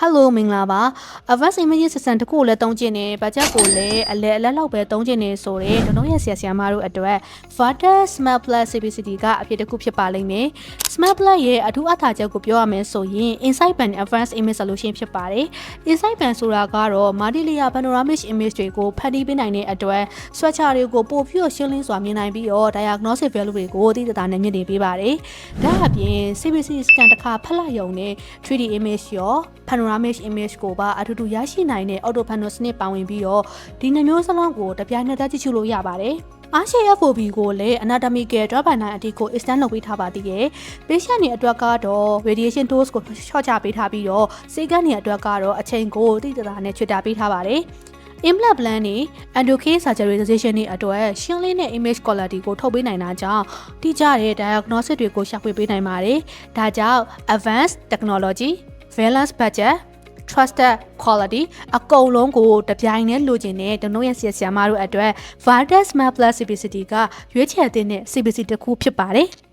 Hello မင်္ဂလာပါ Advanced Image System တခုကိုလည်းသုံးကျင်နေဘတ်ဂျက်ကိုလည်းအလက်လောက်ပဲသုံးကျင်နေဆိုတော့ကျွန်တော်ရဲ့ဆရာမတို့အတွက် Vertex Smart Plus CPCT ကအဖြစ်တစ်ခုဖြစ်ပါလိမ့်မယ် Smart Plus ရဲ့အထူးအထာချက်ကိုပြောရမယ်ဆိုရင် Insight Band Advanced Image Solution ဖြစ်ပါတယ် Insight Band ဆိုတာကတော့ Multi-layer Panoramic Image တွေကိုဖန်တီးပေးနိုင်တဲ့အတွက် structure တွေကိုပိုပြီးရှင်းလင်းစွာမြင်နိုင်ပြီးတော့ diagnostic value တွေကိုသိသိသာသာနဲ့မြင်နေပေးပါတယ်ဒါအပြင် CPCT scan တစ်ခါဖတ်လိုက်ရုံနဲ့ 3D image ရော panoramic image ကိုပါအထူးတူရရှိနိုင်တဲ့ auto panel စနစ်ပါဝင်ပြီးတော့ဒီနှမျိုးစလုံးကိုတပြိုင်နက်တည်းကြည့်ရှုလို့ရပါတယ်။ RCFOB ကိုလည်း anatomical 12/9အထိကို extend လုပ်ပေးထားပါသေးတယ်။ patient တွေအတွက်ကတော့ radiation dose ကိုချော့ချပေးထားပြီးတော့ဆေးကန်းတွေအတွက်ကတော့အချိန်ကိုတိတိကျကျနဲ့ချွတ်တာပေးထားပါတယ်။ implant plan နဲ့ endocrine surgerization တွေအတွက်ရှင်းလင်းတဲ့ image quality ကိုထုတ်ပေးနိုင်တာကြောင့်တိကျတဲ့ diagnosis တွေကိုရှာဖွေပေးနိုင်ပါတယ်။ဒါကြောင့် advanced technology valence budget trusted quality အကုန်လုံးကိုတပြိုင်တည်းလိုချင်တဲ့ကျွန်တော်ရဲ့ဆရာမတို့အတွက် Vertex Smart Plus CPCT ကရွေးချယ်တဲ့ CPCT တစ်ခုဖြစ်ပါတယ်။